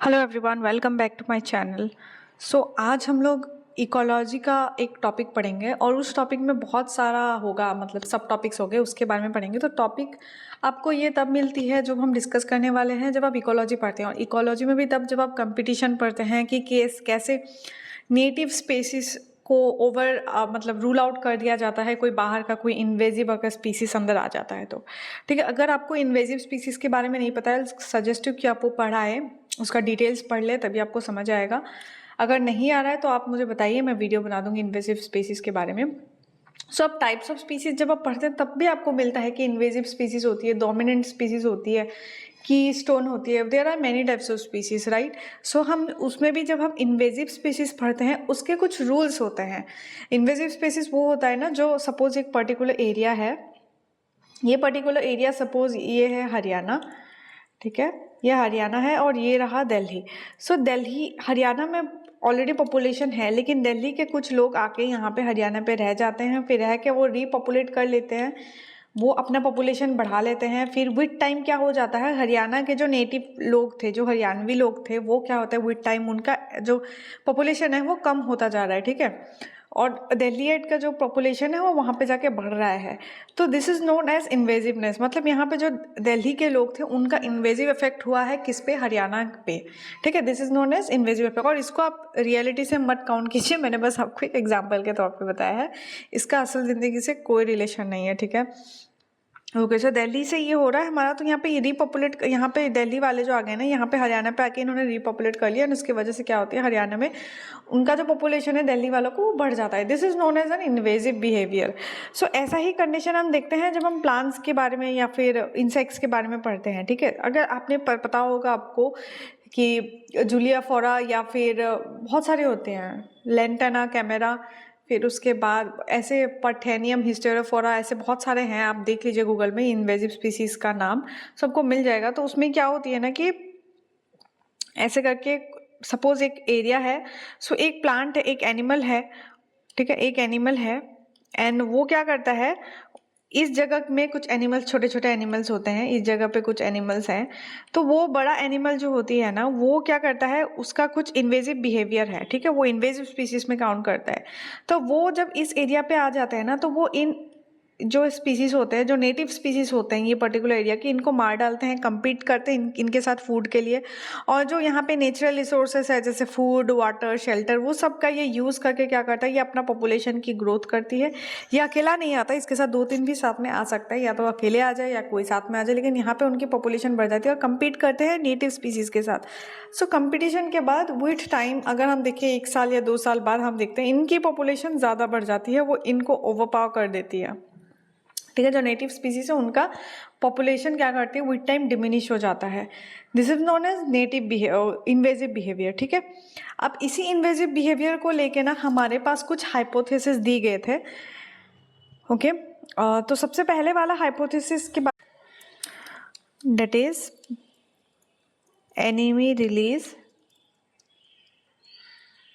Hello everyone, welcome back to my channel. आज हम लोग इकोलॉजी का एक टॉपिक पढ़ेंगे और उस टॉपिक में बहुत सारा होगा, मतलब सब टॉपिक्स हो गए, उसके बारे में पढ़ेंगे। तो टॉपिक आपको ये तब मिलती है जब हम डिस्कस करने वाले हैं जब आप इकोलॉजी पढ़ते हैं, और इकोलॉजी में भी तब जब आप कंपटीशन पढ़ते हैं कि कैसे नेटिव स्पेसिस को मतलब रूल आउट कर दिया जाता है, कोई बाहर का कोई इन्वेजिव अगर स्पीसीज अंदर आ जाता है तो ठीक है। अगर आपको इन्वेजिव स्पीसीज के बारे में नहीं पता है, सजेस्ट कि आप वो पढ़ाएं, उसका डिटेल्स पढ़ ले, तभी आपको समझ आएगा। अगर नहीं आ रहा है तो आप मुझे बताइए, मैं वीडियो बना दूंगी इन्वेजिव स्पीसीज के बारे में। अब टाइप्स ऑफ स्पीसीज जब आप पढ़ते हैं तब भी आपको मिलता है कि इन्वेजिव स्पीसीज होती है, डोमिनेंट स्पीसीज होती है, की स्टोन होती है। There are many types of species, right. हम उसमें भी जब हम इन्वेजिव स्पीसीज पढ़ते हैं उसके कुछ रूल्स होते हैं। इन्वेजिव स्पीसीज वो होता है ना, जो सपोज एक पर्टिकुलर एरिया है, ये पर्टिकुलर एरिया सपोज ये है हरियाणा, ठीक है, ये हरियाणा है और ये रहा दिल्ली। दिल्ली, हरियाणा में ऑलरेडी पॉपुलेशन है, लेकिन दिल्ली के कुछ लोग आके यहाँ पे हरियाणा पे रह जाते हैं, फिर रह के वो रीपॉपुलेट कर लेते हैं, वो अपना पॉपुलेशन बढ़ा लेते हैं। फिर विद टाइम क्या हो जाता है, हरियाणा के जो नेटिव लोग थे, जो हरियाणवी लोग थे, वो क्या होता है, विद टाइम उनका जो पॉपुलेशन है वो कम होता जा रहा है, ठीक है, और दिल्लीएट का जो पॉपुलेशन है वो वहाँ पे जाके बढ़ रहा है। तो दिस इज़ नोन एज इन्वेजिवनेस, मतलब यहाँ पे जो दिल्ली के लोग थे उनका इन्वेजिव इफेक्ट हुआ है किस पे, हरियाणा पे, ठीक है। This is known as invasive effect, और इसको आप रियलिटी से मत काउंट कीजिए, मैंने बस आपको एक एग्जाम्पल के तौर पे बताया है, इसका असल ज़िंदगी से कोई रिलेशन नहीं है, ठीक है। ओके, सो दिल्ली से ये हो रहा है हमारा, तो यहाँ पे रीपॉपुलेट, यहाँ पे दिल्ली वाले जो आ गए ना, यहाँ पे हरियाणा पे आके इन्होंने रीपॉपुलेट कर लिया, और उसकी वजह से क्या होती है, हरियाणा में उनका जो पॉपुलेशन है दिल्ली वालों को वो बढ़ जाता है। This is known as an invasive behaviour. ऐसा ही कंडीशन हम देखते हैं जब हम प्लांट्स के बारे में या फिर इंसेक्ट्स के बारे में पढ़ते हैं, ठीक है। अगर आपने पता होगा आपको कि जूलिया फोरा या फिर बहुत सारे होते हैं, लेंटाना कैमेरा, फिर उसके बाद ऐसे पर्थेनियम हिस्टेरोफोरा, ऐसे बहुत सारे हैं, आप देख लीजिए गूगल में इन्वेजिव स्पीसीज का नाम सबको मिल जाएगा। तो उसमें क्या होती है ना कि ऐसे करके सपोज एक एरिया है, एक प्लांट है, एक एनिमल है, ठीक है, एक एनिमल है, एंड वो क्या करता है, इस जगह में कुछ एनिमल्स, छोटे छोटे एनिमल्स होते हैं, इस जगह पे कुछ एनिमल्स हैं, तो वो बड़ा एनिमल जो होती है ना, वो क्या करता है, उसका कुछ इन्वेजिव बिहेवियर है, ठीक है, वो इन्वेजिव स्पीसीज में काउंट करता है। तो वो जब इस एरिया पे आ जाते हैं ना, तो वो इन जो स्पीसीज होते हैं, जो नेटिव स्पीसीज होते हैं ये पर्टिकुलर एरिया के, इनको मार डालते हैं, compete करते हैं इनके साथ फूड के लिए। और जो यहाँ पे नेचुरल रिसोर्सेस है जैसे फूड, वाटर, शेल्टर, वो सब का ये यूज़ करके क्या करता है, ये अपना पॉपुलेशन की ग्रोथ करती है। ये अकेला नहीं आता, इसके साथ 2-3 भी साथ में आ सकता है, या तो अकेले आ जाए या कोई साथ में आ जाए, लेकिन यहाँ पे उनकी पॉपुलेशन बढ़ जाती है और कम्पीट करते हैं नेटिव स्पीसीज के साथ। कंपटीशन के बाद विथ टाइम, अगर हम देखें 1 साल या 2 साल बाद, हम देखते हैं इनकी पॉपुलेशन ज़्यादा बढ़ जाती है, वो इनको ओवरपावर कर देती है, ठीक है। जो नेटिव स्पीसीज है उनका पॉपुलेशन क्या करती है, विद टाइम डिमिनिश हो जाता है। This is known as native invasive behaviour, ठीक है। अब इसी इन्वेजिव बिहेवियर को लेके ना हमारे पास कुछ हाइपोथेसिस दी गए थे, ओके। तो सबसे पहले वाला हाइपोथेसिस के बाद, that is enemy release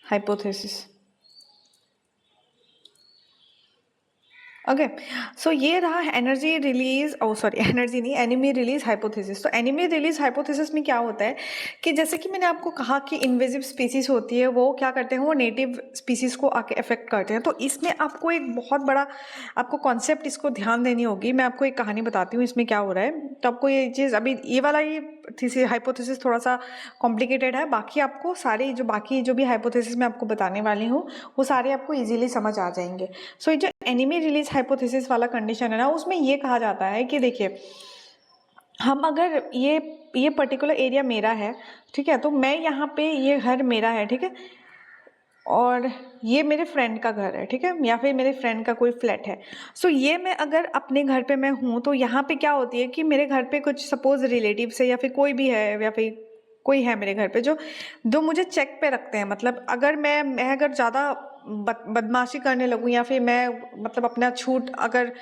hypothesis, okay. ये रहा एनर्जी रिलीज, एनर्जी नहीं, एनिमी रिलीज हाइपोथेसिस। तो एनिमी रिलीज हाइपोथेसिस में क्या होता है कि जैसे कि मैंने आपको कहा कि इन्वेजिव स्पीसीज होती है, वो क्या करते हैं, वो नेटिव स्पीसीज को आके अफेक्ट करते हैं। तो इसमें आपको एक बहुत बड़ा आपको कॉन्सेप्ट इसको ध्यान देनी होगी। मैं आपको एक कहानी बताती हूँ इसमें क्या हो रहा है, तो आपको ये चीज़, अभी ये वाला ये हाइपोथेसिस थोड़ा सा कॉम्प्लिकेटेड है, बाकी आपको सारे बाकी जो भी हाइपोथेसिस मैं आपको बताने वाली हूँ वो सारे आपको ईजिली समझ आ जाएंगे। ये जो एनिमी रिलीज हाइपोथेसिस वाला कंडीशन है ना, उसमें ये कहा जाता है कि देखिए, हम अगर ये पर्टिकुलर एरिया मेरा है, ठीक है, तो मैं यहाँ पे, ये घर मेरा है, ठीक है, और ये मेरे फ्रेंड का घर है, ठीक है, या फिर मेरे फ्रेंड का कोई फ्लैट है। ये मैं अगर अपने घर पे मैं हूँ, तो यहाँ पे क्या होती है कि मेरे घर पे कुछ सपोज रिलेटिव्स है या फिर कोई भी है, या फिर कोई है मेरे घर पे जो मुझे चेक पे रखते हैं। मतलब अगर मैं अगर ज़्यादा बदमाशी करने लगूँ, या फिर मैं मतलब अपना छूट, अगर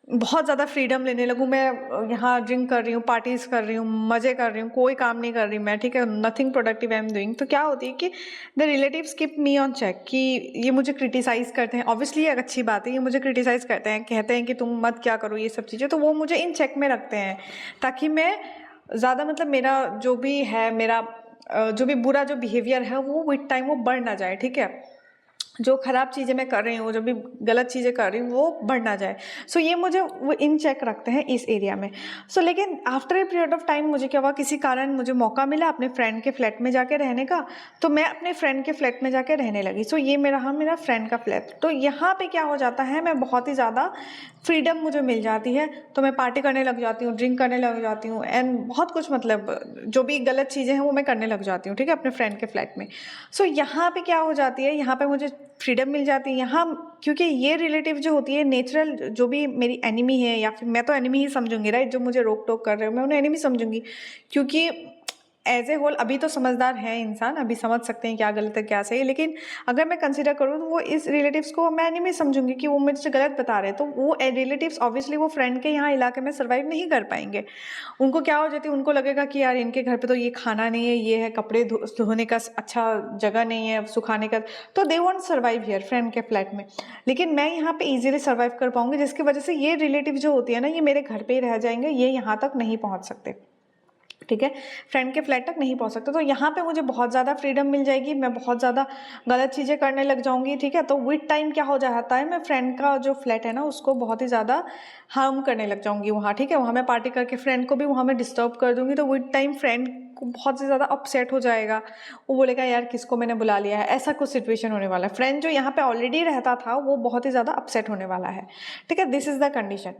बहुत ज़्यादा फ्रीडम लेने लगूँ, मैं यहाँ ड्रिंक कर रही हूँ, पार्टीज़ कर रही हूँ, मज़े कर रही हूँ, कोई काम नहीं कर रही मैं, ठीक है, nothing productive I am doing, तो क्या होती है कि the relatives keep me on check, कि ये मुझे क्रिटिसाइज़ करते हैं। ऑब्वियसली ये एक अच्छी बात है, ये मुझे क्रिटिसाइज़ करते हैं, कहते हैं कि तुम मत क्या करो ये सब चीज़ें, तो वो मुझे इन चेक में रखते हैं, ताकि मैं ज़्यादा, मतलब मेरा जो भी है, मेरा जो भी बुरा जो बिहेवियर है वो विद टाइम वो बढ़ ना जाए, ठीक है। जो खराब चीज़ें मैं कर रही हूँ, जो भी गलत चीज़ें कर रही हूँ वो बढ़ ना जाए। सो ये मुझे वो इन चेक रखते हैं इस एरिया में। सो लेकिन after a period of time मुझे क्या हुआ, किसी कारण मुझे मौका मिला अपने फ्रेंड के फ्लैट में जाके रहने का, तो मैं अपने फ्रेंड के फ्लैट में जाके रहने लगी। सो ये मेरा फ्रेंड का फ्लैट। तो यहाँ पे क्या हो जाता है, मैं बहुत ही ज़्यादा फ्रीडम मुझे मिल जाती है, तो मैं पार्टी करने लग जाती हूँ, ड्रिंक करने लग जाती हूँ एंड बहुत कुछ, मतलब जो भी गलत चीज़ें हैं वो मैं करने लग जाती हूँ, ठीक है, अपने फ्रेंड के फ्लैट में। सो यहाँ पे क्या हो जाती है, यहाँ पे मुझे फ्रीडम मिल जाती है यहाँ, क्योंकि ये रिलेटिव जो होती है नेचुरल, जो भी मेरी एनिमी है, या फिर मैं तो एनिमी ही समझूंगी, राइट, जो मुझे रोक टोक कर रहे हो मैं उन्हें एनिमी समझूंगी, क्योंकि एज ए होल अभी तो समझदार है इंसान, अभी समझ सकते हैं क्या गलत है क्या सही है, लेकिन अगर मैं कंसिडर करूँ तो वो इस रिलेटिव्स को मैं एनिमी समझूंगी कि वो मुझसे गलत बता रहे हैं। तो वो रिलेटिव्स ऑब्वियसली वो फ्रेंड के यहाँ इलाके में सर्वाइव नहीं कर पाएंगे। उनको क्या हो जाती है, उनको लगेगा कि यार इनके घर पे तो ये खाना नहीं है, ये है कपड़े धोने का अच्छा जगह नहीं है, सुखाने का, तो they want survive here friend के फ्लैट में। लेकिन मैं यहाँ पे इजीली सर्वाइव कर पाऊंगी, जिसकी वजह से ये रिलेटिव जो होती है ना, ये मेरे घर पे ही रह जाएंगे, ये यहाँ तक नहीं पहुँच सकते, ठीक है, फ्रेंड के फ्लैट तक नहीं पहुंच सकते। तो यहाँ पे मुझे बहुत ज़्यादा फ्रीडम मिल जाएगी, मैं बहुत ज़्यादा गलत चीज़ें करने लग जाऊंगी, ठीक है। तो विद टाइम क्या हो जाता है, मैं फ्रेंड का जो फ्लैट है ना उसको बहुत ही ज़्यादा हार्म करने लग जाऊंगी वहाँ, ठीक है, वहाँ मैं पार्टी करके फ्रेंड को भी वहाँ मैं डिस्टर्ब कर दूंगी। तो विद टाइम फ्रेंड को बहुत ही ज़्यादा अपसेट हो जाएगा, वो बोलेगा यार किसको मैंने बुला लिया है, ऐसा कुछ सिचुएशन होने वाला है। फ्रेंड जो यहाँ पे ऑलरेडी रहता था वो बहुत ही ज़्यादा अपसेट होने वाला है, ठीक है, दिस इज़ द कंडीशन।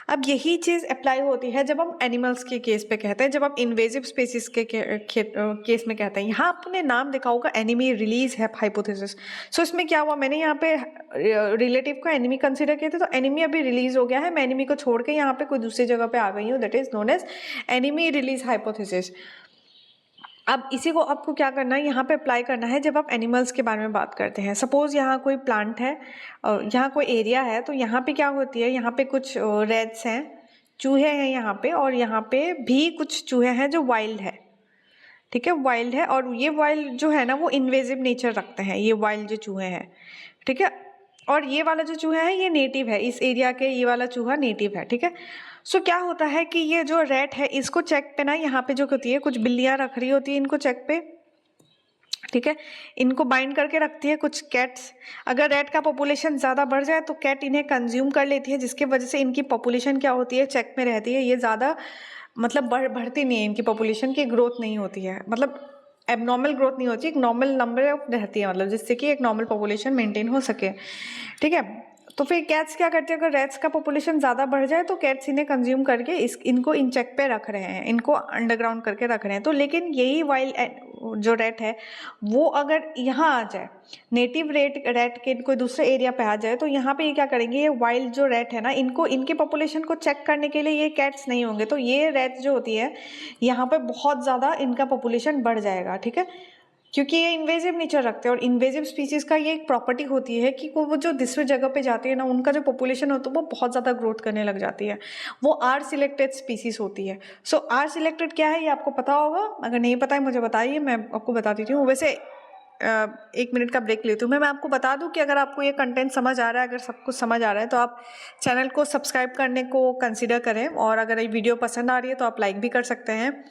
अब यही चीज़ अप्लाई होती है जब हम एनिमल्स के केस पे कहते हैं, जब हम इन्वेजिव स्पीसीज के केस में कहते हैं। यहाँ आपने नाम देखा होगा एनिमी रिलीज है हाइपोथेसिस। सो इसमें क्या हुआ, मैंने यहाँ पे रिलेटिव को एनिमी कंसिडर किए थे, तो एनिमी अभी रिलीज हो गया है, मैं एनिमी को छोड़ के यहाँ पे कोई दूसरी जगह पे आ गई हूँ, that is known as enemy release hypothesis. अब इसी को आपको क्या करना है, यहाँ पे अप्लाई करना है जब आप एनिमल्स के बारे में बात करते हैं। सपोज यहाँ कोई प्लांट है, यहाँ कोई एरिया है, तो यहाँ पे क्या होती है, यहाँ पे कुछ रेड्स हैं, चूहे हैं यहाँ पे, और यहाँ पे भी कुछ चूहे हैं जो वाइल्ड है, ठीक है, वाइल्ड है। और ये वाइल्ड जो है ना वो इन्वेजिव नेचर रखते हैं, ये वाइल्ड जो चूहे हैं, ठीक है। और ये वाला जो चूहा है ये नेटिव है, इस एरिया के ये वाला चूहा नेटिव है, ठीक है। सो क्या होता है कि ये जो रैट है इसको चेक पे ना, यहाँ पे जो होती है कुछ बिल्लियाँ रख रही होती है इनको चेक पे, ठीक है, इनको बाइंड करके रखती है कुछ कैट्स। अगर रैट का पॉपुलेशन ज़्यादा बढ़ जाए तो कैट इन्हें कंज्यूम कर लेती है, जिसकी वजह से इनकी पॉपुलेशन क्या होती है, चेक में रहती है, ये ज़्यादा मतलब बढ़ती नहीं है, इनकी पॉपुलेशन की ग्रोथ नहीं होती है, मतलब एबनॉर्मल ग्रोथ नहीं होती, एक नॉर्मल नंबर ऑफ रहती है, मतलब जिससे कि एक नॉर्मल पॉपुलेशन मेंटेन हो सके, ठीक है। तो फिर कैट्स क्या करती है, अगर रैट्स का पॉपुलेशन ज़्यादा बढ़ जाए तो कैट्स इन्हें कंज्यूम करके इनको इन चेक पे रख रहे हैं, इनको अंडरग्राउंड करके रख रहे हैं। तो लेकिन यही वाइल्ड जो रैट है वो अगर यहाँ आ जाए, नेटिव रैट के कोई दूसरे एरिया पे आ जाए, तो यहाँ पे ये क्या करेंगे, ये वाइल्ड जो रैट है ना, इनको इनके पॉपुलेशन को चेक करने के लिए ये कैट्स नहीं होंगे, तो ये रैट जो होती है यहाँ पे बहुत ज़्यादा इनका पॉपुलेशन बढ़ जाएगा, ठीक है, क्योंकि ये इन्वेजिव नेचर रखते हैं। और इन्वेजिव स्पीसीज का ये एक प्रॉपर्टी होती है कि वो जो दूसरी जगह पे जाती है ना, उनका जो पॉपुलेशन होता है वो बहुत ज़्यादा ग्रोथ करने लग जाती है, वो आर सिलेक्टेड स्पीसीज होती है। सो आर सिलेक्टेड क्या है ये आपको पता होगा, अगर नहीं पता है मुझे बताइए, मैं आपको बता देती हूँ। वैसे 1 मिनट का ब्रेक लेती हूँ मैं आपको बता दूँ कि अगर आपको ये कंटेंट समझ आ रहा है, अगर सब कुछ समझ आ रहा है, तो आप चैनल को सब्सक्राइब करने को कंसिडर करें, और अगर ये वीडियो पसंद आ रही है तो आप लाइक भी कर सकते हैं।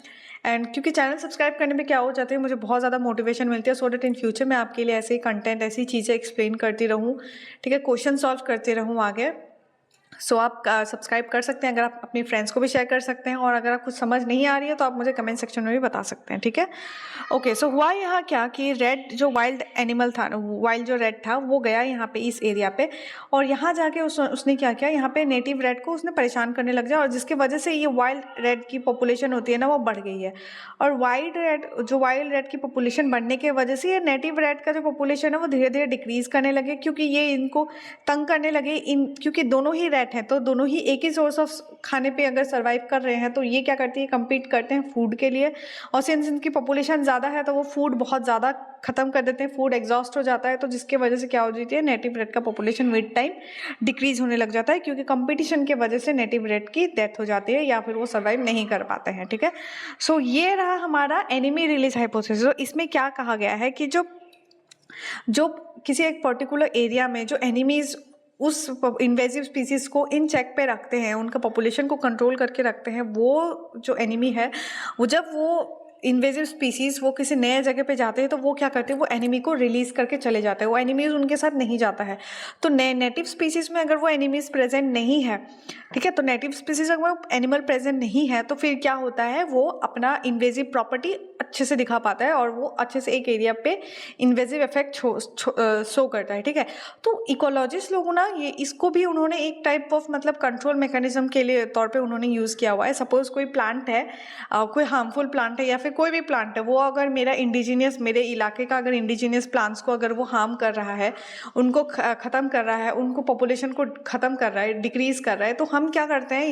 एंड क्योंकि चैनल सब्सक्राइब करने में क्या हो जाती है, मुझे बहुत ज़्यादा मोटिवेशन मिलती है, सो डैट इन फ्यूचर मैं आपके लिए ऐसे ही कंटेंट, ऐसी चीज़ें एक्सप्लेन करती रहूँ, ठीक है, क्वेश्चन सॉल्व करती रहूँ आगे। सो आप सब्सक्राइब कर सकते हैं, अगर आप अपने फ्रेंड्स को भी शेयर कर सकते हैं, और अगर आप कुछ समझ नहीं आ रही है तो आप मुझे कमेंट सेक्शन में भी बता सकते हैं, ठीक है। ओके, सो हुआ यहाँ क्या कि रेड जो वाइल्ड एनिमल था, वाइल्ड जो रेड था वो गया यहाँ पे इस एरिया पे, और यहाँ जाके उसने क्या किया, यहाँ पे नेटिव रेड को उसने परेशान करने लग जाए, और जिसकी वजह से ये वाइल्ड रेड की पॉपुलेशन होती है ना वो बढ़ गई है। और वाइल्ड रेड की पॉपुलेशन बढ़ने की वजह से ये नेटिव रेड का जो पॉपुलेशन है वो धीरे धीरे डिक्रीज करने लगे, क्योंकि ये इनको तंग करने लगे, क्योंकि दोनों ही रेड हैं, तो दोनों ही एक ही सोर्स ऑफ खाने पे अगर सर्वाइव कर रहे हैं, तो ये क्या करती है, कम्पीट करते हैं फूड के लिए, और सिंस इनकी पॉपुलेशन ज़्यादा है तो वो फूड बहुत ज़्यादा खत्म कर देते हैं, फूड एग्जॉस्ट हो जाता है, तो जिसके वजह से क्या हो जाती है, नेटिव रेड का पॉपुलेशन विद टाइम डिक्रीज होने लग जाता है, क्योंकि कंपटीशन की वजह से नेटिव रेड की डेथ हो जाती है, या फिर वो सर्वाइव नहीं कर पाते हैं, ठीक है। सो ये रहा हमारा एनिमी रिलीज हाइपोथेसिस। इसमें क्या कहा गया है कि जो किसी एक पर्टिकुलर एरिया में जो एनिमीज उस इन्वेजिव स्पीसीज को इन चेक पे रखते हैं, उनका पॉपुलेशन को कंट्रोल करके रखते हैं, वो जो एनिमी है वो जब वो इन्वेजिव स्पीसीज वो किसी नए जगह पे जाते हैं तो वो क्या करते हैं, वो एनिमी को रिलीज करके चले जाते हैं, वो एनिमीज उनके साथ नहीं जाता है। तो नेटिव स्पीसीज में अगर वो एनिमीज प्रेजेंट नहीं है, ठीक है, तो नेटिव स्पीसीज अगर एनिमल प्रेजेंट नहीं है तो फिर क्या होता है, वो अपना इन्वेजिव प्रॉपर्टी अच्छे से दिखा पाता है और वो अच्छे से एक एरिया पे इन्वेजिव इफेक्ट शो करता है, ठीक है। तो इकोलॉजिस्ट लोगों ना ये इसको भी उन्होंने एक टाइप ऑफ मतलब कंट्रोल मैकेनिज्म के लिए तौर पे उन्होंने यूज़ किया हुआ है। सपोज कोई प्लांट है, कोई हार्मफुल प्लांट है या फिर कोई भी प्लांट है, वो अगर मेरा इंडिजीनियस, मेरे इलाके का अगर इंडिजीनियस प्लांट्स को अगर वो हार्म कर रहा है, उनको ख़त्म कर रहा है, उनको पॉपुलेशन को ख़त्म कर रहा है, डिक्रीज कर रहा है, तो हम क्या करते हैं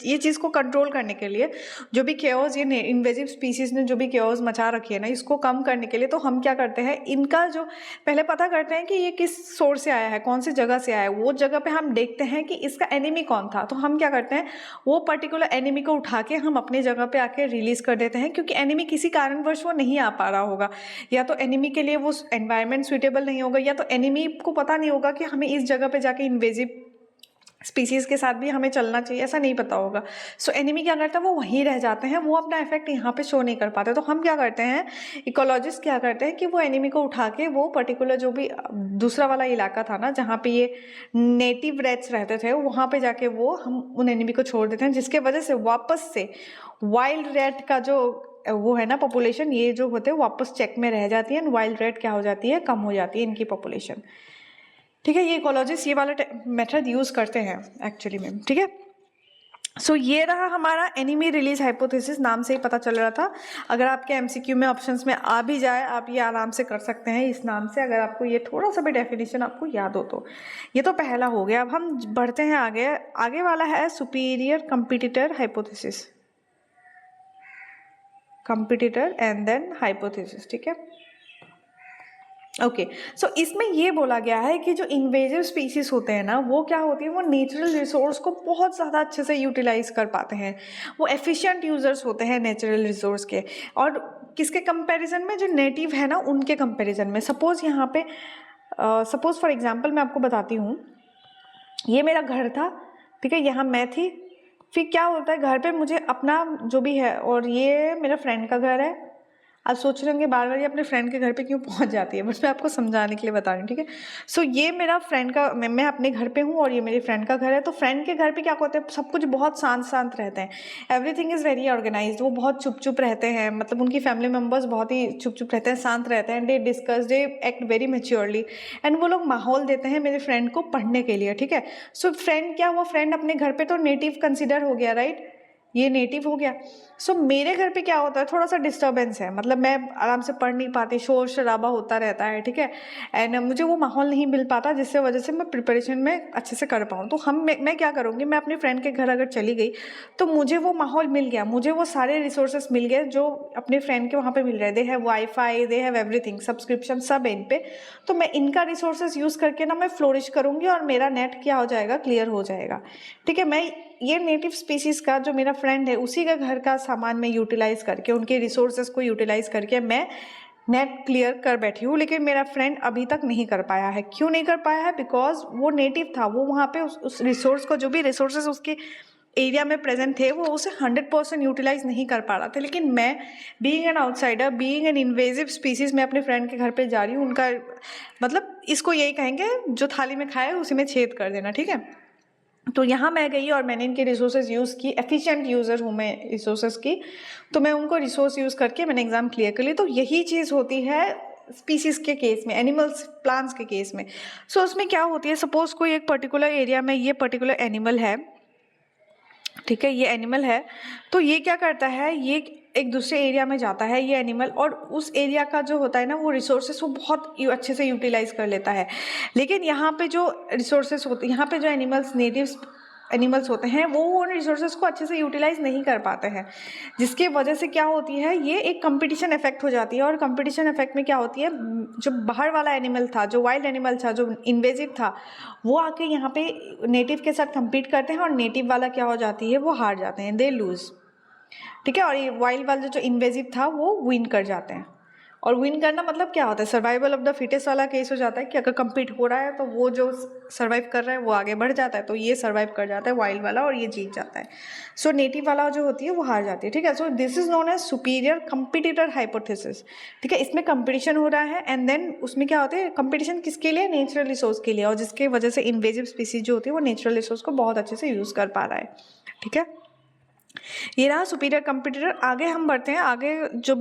ये चीज़ को कंट्रोल करने के लिए, जो भी केओस ये इन्वेजिव स्पीसीज ने जो भी केओस मचा रखी है ना, इसको कम करने के लिए तो हम क्या करते हैं, इनका जो पहले पता करते हैं कि ये किस सोर्स से आया है, कौन सी जगह से आया है, वो जगह पे हम देखते हैं कि इसका एनिमी कौन था, तो हम क्या करते हैं, वो पर्टिकुलर एनिमी को उठा के हम अपनी जगह पे आके रिलीज कर देते हैं, क्योंकि एनिमी किसी कारणवश वो नहीं आ पा रहा होगा, या तो एनिमी के लिए वो एनवायरनमेंट सुइटेबल नहीं होगा, या तो एनिमी को पता नहीं होगा कि हमें इस जगह पे जाके इन्वेजिव स्पीसीज के साथ भी हमें चलना चाहिए, ऐसा नहीं पता होगा। सो एनिमी क्या करता है, वो वहीं रह जाते हैं, वो अपना इफेक्ट यहाँ पे शो नहीं कर पाते। तो हम क्या करते हैं, इकोलॉजिस्ट क्या करते हैं कि वो एनिमी को उठा के वो पर्टिकुलर जो भी दूसरा वाला इलाका था ना जहाँ पे ये नेटिव रेट्स रहते थे, वहाँ पे जाके वो हम उन एनिमी को छोड़ देते हैं, जिसके वजह से वापस से वाइल्ड रेट का जो वो है ना पॉपुलेशन, ये जो होते हैं वापस चेक में रह जाती है, वाइल्ड रेट क्या हो जाती है, कम हो जाती है इनकी पॉपुलेशन, ठीक है। ये इकोलॉजिस्ट ये वाला मेथड यूज करते हैं एक्चुअली में, ठीक है। सो ये रहा हमारा एनिमी रिलीज हाइपोथेसिस, नाम से ही पता चल रहा था। अगर आपके एमसीक्यू में ऑप्शंस में आ भी जाए, आप ये आराम से कर सकते हैं इस नाम से, अगर आपको ये थोड़ा सा भी डेफिनेशन आपको याद हो तो। ये तो पहला हो गया। अब हम बढ़ते हैं आगे। आगे वाला है superior competitor hypothesis, competitor and then hypothesis, ठीक है। ओके, सो इसमें ये बोला गया है कि जो इन्वेजिव स्पीसीज होते हैं ना, वो क्या होती है, वो नेचुरल रिसोर्स को बहुत ज़्यादा अच्छे से यूटिलाइज कर पाते हैं, वो एफिशिएंट यूजर्स होते हैं नेचुरल रिसोर्स के। और किसके कंपैरिजन में, जो नेटिव है ना उनके कंपैरिजन में। सपोज यहाँ पे सपोज फॉर एग्जांपल मैं आपको बताती हूँ, ये मेरा घर था, ठीक है, यहाँ मैं थी, फिर क्या होता है घर पे मुझे अपना जो भी है, और ये मेरा फ्रेंड का घर है। आप सोच रहे होंगे बार बार ये अपने फ्रेंड के घर पे क्यों पहुंच जाती है, बस मैं आपको समझाने के लिए बता रही हूँ, ठीक है। सो ये मेरा फ्रेंड का, मैं अपने घर पे हूँ और ये मेरे फ्रेंड का घर है। तो फ्रेंड के घर पे क्या होता है, सब कुछ बहुत शांत शांत रहते हैं, एवरीथिंग इज़ वेरी ऑर्गेनाइज्ड, वो बहुत चुप चुप रहते हैं, मतलब उनकी फैमिली मेम्बर्स बहुत ही चुप चुप रहते हैं, शांत रहते हैं, they discuss, they act very maturely, and वो लोग माहौल देते हैं मेरे फ्रेंड को पढ़ने के लिए, ठीक है। सो फ्रेंड क्या हुआ, फ्रेंड अपने घर पे तो नेटिव कंसिडर हो गया, राइट, ये नेटिव हो गया। सो मेरे घर पे क्या होता है, थोड़ा सा डिस्टर्बेंस है, मतलब मैं आराम से पढ़ नहीं पाती, शोर शराबा होता रहता है, ठीक है, एंड मुझे वो माहौल नहीं मिल पाता जिससे वजह से मैं प्रिपरेशन में अच्छे से कर पाऊँ। तो मैं क्या करूँगी, मैं अपने फ्रेंड के घर अगर चली गई तो मुझे वो माहौल मिल गया, मुझे वो सारे रिसोर्सेज मिल गए जो अपने फ्रेंड के वहाँ पे मिल रहे हैं, they have wifi, they have everything, subscription सब है इन पे। तो मैं इनका रिसोर्सेज यूज़ करके ना मैं फ्लोरिश करूँगी और मेरा नेट क्या हो जाएगा, क्लियर हो जाएगा, ठीक है। मैं ये नेटिव स्पीसीज का जो मेरा फ्रेंड है उसी का घर का सामान में यूटिलाइज करके, उनके रिसोर्सेज को यूटिलाइज करके मैं नेट क्लियर कर बैठी हूँ, लेकिन मेरा फ्रेंड अभी तक नहीं कर पाया है। क्यों नहीं कर पाया है, बिकॉज वो नेटिव था, वो वहाँ पे उस रिसोर्स को, जो भी रिसोर्सेज उसके एरिया में प्रेजेंट थे, वो उसे 100% यूटिलाइज नहीं कर पा रहा था। लेकिन मैं being an outsider, being an invasive species, मैं अपने फ्रेंड के घर पे जा रही हूँ, उनका मतलब इसको यही कहेंगे, जो थाली में खाए उसी में छेद कर देना, ठीक है। तो यहाँ मैं गई और मैंने इनके रिसोर्सेज यूज़ की, एफिशिएंट यूज़र हूँ मैं रिसोर्सेज की, तो मैं उनको रिसोर्स यूज़ करके मैंने एग्ज़ाम क्लियर कर ली। तो यही चीज़ होती है स्पीसीज़ के केस में, एनिमल्स प्लांट्स के केस में। सो उसमें क्या होती है, सपोज कोई एक पर्टिकुलर एरिया में ये पर्टिकुलर एनिमल है, ठीक है, ये एनिमल है, तो ये क्या करता है, ये एक दूसरे एरिया में जाता है ये एनिमल, और उस एरिया का जो होता है ना वो रिसोर्सेस वो बहुत अच्छे से यूटिलाइज कर लेता है। लेकिन यहाँ पे जो रिसोर्सेस होते, यहाँ पे जो नेटिव एनिमल्स होते हैं, वो उन रिसोर्सेज को अच्छे से यूटिलाइज नहीं कर पाते हैं, जिसके वजह से क्या होती है, ये एक कंपटीशन इफेक्ट हो जाती है। और कंपटीशन इफेक्ट में क्या होती है, जो बाहर वाला एनिमल था, जो वाइल्ड एनिमल था, जो इन्वेजिव था, वो आके यहाँ पे नेटिव के साथ compete करते हैं, और नेटिव वाला क्या हो जाती है, वो हार जाते हैं, दे लूज, ठीक है। और ये वाइल्ड वाला जो इन्वेजिव था वो विन कर जाते हैं। और विन करना मतलब क्या होता है, सर्वाइवल ऑफ द फिटेस्ट वाला केस हो जाता है कि अगर कम्पीट हो रहा है तो वो जो सर्वाइव कर रहा है वो आगे बढ़ जाता है, तो ये सर्वाइव कर जाता है वाइल्ड वाला और ये जीत जाता है। सो नेटिव वाला जो होती है वो हार जाती है, ठीक है। So this is known as superior competitor hypothesis, ठीक है। इसमें कंपटीशन हो रहा है एंड देन उसमें क्या होता है, कंपटीशन किसके लिए, नेचुरल रिसोर्स के लिए, और जिसके वजह से इन्वेजिव स्पीसीज जो होती है वो नेचुरल रिसोर्स को बहुत अच्छे से यूज़ कर पा रहा है, ठीक है। ये रहा सुपीरियर कंपिटिटर। आगे हम बढ़ते हैं, आगे जो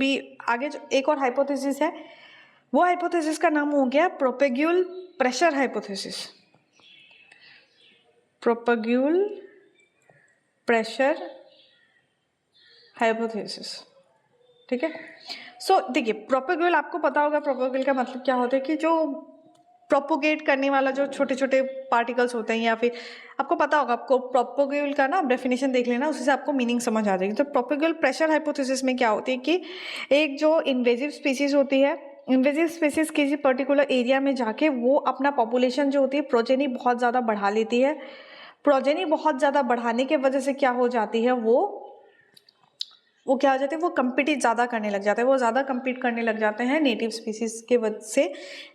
एक और हाइपोथेसिस है, वो हाइपोथेसिस का नाम हो गया propagule pressure hypothesis. Propagule pressure hypothesis, ठीक है। सो देखिए, प्रोपेग्यूल आपको पता होगा, प्रोपेग्यूल का मतलब क्या होता है कि जो प्रोपोगेट करने वाला जो छोटे छोटे पार्टिकल्स होते हैं, या फिर आपको पता होगा, आपको प्रोपोग्यूल का ना डेफिनेशन देख लेना, उससे आपको मीनिंग समझ आ जाएगी। तो प्रोपेग्यूल प्रेशर हाइपोथेसिस में क्या होती है कि एक जो इन्वेजिव स्पीसीज होती है, इन्वेजिव स्पीसीज किसी पर्टिकुलर एरिया में जाके वो अपना पॉपुलेशन जो होती है, प्रोजेनी बहुत ज़्यादा बढ़ा लेती है। प्रोजेनी बहुत ज़्यादा बढ़ाने के वजह से क्या हो जाती है, वो क्या हो जाते हैं, वो कम्पीट ज़्यादा करने लग जाते हैं, वो ज़्यादा कम्पीट करने लग जाते हैं नेटिव स्पीसीज के वजह से,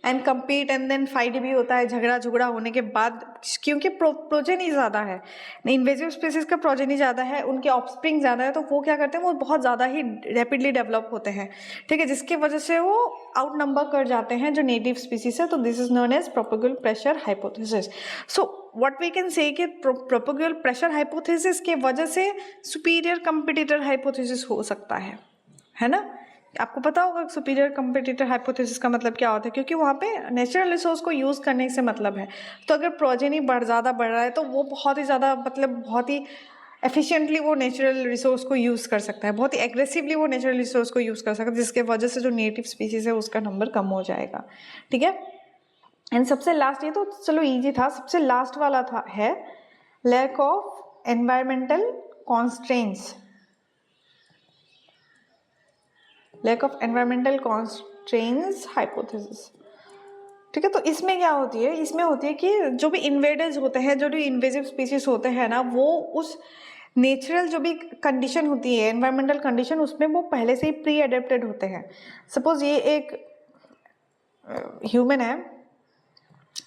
and compete and then fight भी होता है, झगड़ा होने के बाद, क्योंकि प्रोजेनी ज़्यादा है, इन्वेजिव स्पीसीज का प्रोजेनी ज़्यादा है, उनके ऑफस्प्रिंग ज़्यादा है, तो वो क्या करते हैं, वो बहुत ज़्यादा ही रैपिडली डेवलप होते हैं, ठीक है, जिसकी वजह से वो आउट नंबर कर जाते हैं जो नेटिव स्पीसीज है। तो this is known as propagule pressure hypothesis. So what we can say कि प्रोपेग्यूल प्रेशर हाइपोथेसिस के वजह से सुपीरियर कंपिटिटर हाइपोथेसिस हो सकता है ना। आपको पता होगा सुपीरियर कंपिटिटर हाइपोथेसिस का मतलब क्या होता है, क्योंकि वहाँ पे नेचुरल रिसोर्स को यूज़ करने से मतलब है। तो अगर प्रोजेनी ज़्यादा बढ़ रहा है तो वो बहुत ही ज़्यादा, मतलब बहुत ही एफिशिएंटली वो नेचुरल रिसोर्स को यूज़ कर सकता है, बहुत ही एग्रेसिवली वो नेचुरल रिसोर्स को यूज़ कर सकता है, जिसके वजह से जो नेटिव स्पीसीज है उसका नंबर कम हो जाएगा, ठीक है। एंड सबसे लास्ट, ये तो चलो इजी था, सबसे लास्ट वाला है lack of environmental constraints. Lack of environmental constraints hypothesis, ठीक है। तो इसमें क्या होती है, इसमें होती है कि जो भी इन्वेडर्स होते हैं, जो भी इन्वेजिव स्पीसीज होते हैं ना, वो उस नेचुरल जो भी कंडीशन होती है, एनवायरमेंटल कंडीशन, उसमें वो पहले से ही प्री एडेप्टेड होते हैं। सपोज ये एक ह्यूमन है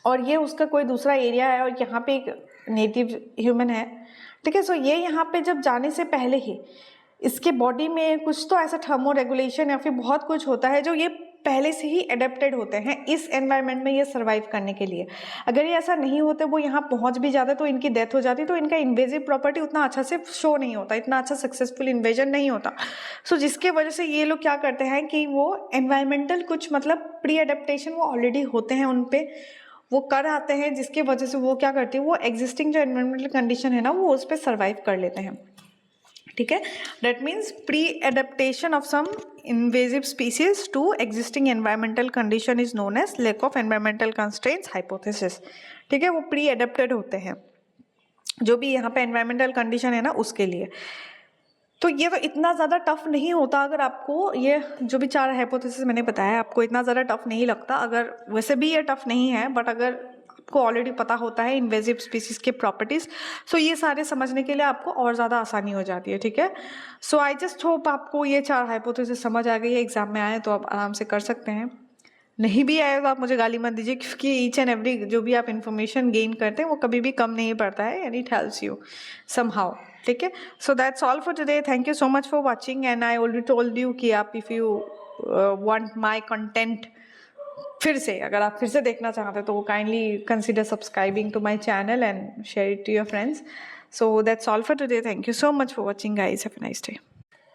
और ये उसका कोई दूसरा एरिया है और यहाँ पे एक नेटिव ह्यूमन है, ठीक है। सो ये यहाँ पे जब जाने से पहले ही इसके बॉडी में कुछ तो ऐसा थर्मो रेगुलेशन या फिर बहुत कुछ होता है जो ये पहले से ही एडेप्टेड होते हैं इस एनवायरनमेंट में ये सर्वाइव करने के लिए। अगर ये ऐसा नहीं होते, वो यहाँ पहुँच भी जाते तो इनकी डेथ हो जाती, तो इनका इन्वेजिव प्रॉपर्टी उतना अच्छा से शो नहीं होता, इतना अच्छा सक्सेसफुल इन्वेजन नहीं होता। सो जिसके वजह से ये लोग क्या करते हैं कि वो एनवायरमेंटल कुछ मतलब प्री एडेप्टेशन वो ऑलरेडी होते हैं उन पर, वो कर आते हैं, जिसके वजह से वो क्या करते हैं, वो एग्जिस्टिंग जो एनवायरमेंटल कंडीशन है ना, वो उस पर सर्वाइव कर लेते हैं, ठीक है। That means pre adaptation of some invasive species to existing environmental condition is known as lack of environmental constraints hypothesis, ठीक है। वो प्री एडेप्टेड होते हैं जो भी यहाँ पे एनवायरमेंटल कंडीशन है ना उसके लिए। तो ये तो इतना ज़्यादा टफ नहीं होता, अगर आपको ये जो भी 4 हाइपोथेसिस मैंने बताया आपको इतना ज़्यादा टफ नहीं लगता, अगर वैसे भी ये टफ नहीं है, बट अगर आपको ऑलरेडी पता होता है इन्वेजिव स्पीसीज के प्रॉपर्टीज़, सो ये सारे समझने के लिए आपको और ज़्यादा आसानी हो जाती है, ठीक है। सो आई जस्ट होप आपको ये 4 हाइपोथेसिस समझ आ गई है, एग्जाम में आए तो आप आराम से कर सकते हैं, नहीं भी आए तो आप मुझे गाली मत दीजिए, क्योंकि ईच एंड एवरी जो भी आप इन्फॉर्मेशन गेन करते हैं वो कभी भी कम नहीं पड़ता है, and it helps you somehow, ठीक है। सो that's all for today, thank you so much for watching, and I already told you कि आप if you want my content फिर से, अगर आप फिर से देखना चाहते हैं तो kindly consider subscribing to my channel and share it to your friends. So that's all for today, thank you so much for watching guys, have a nice day.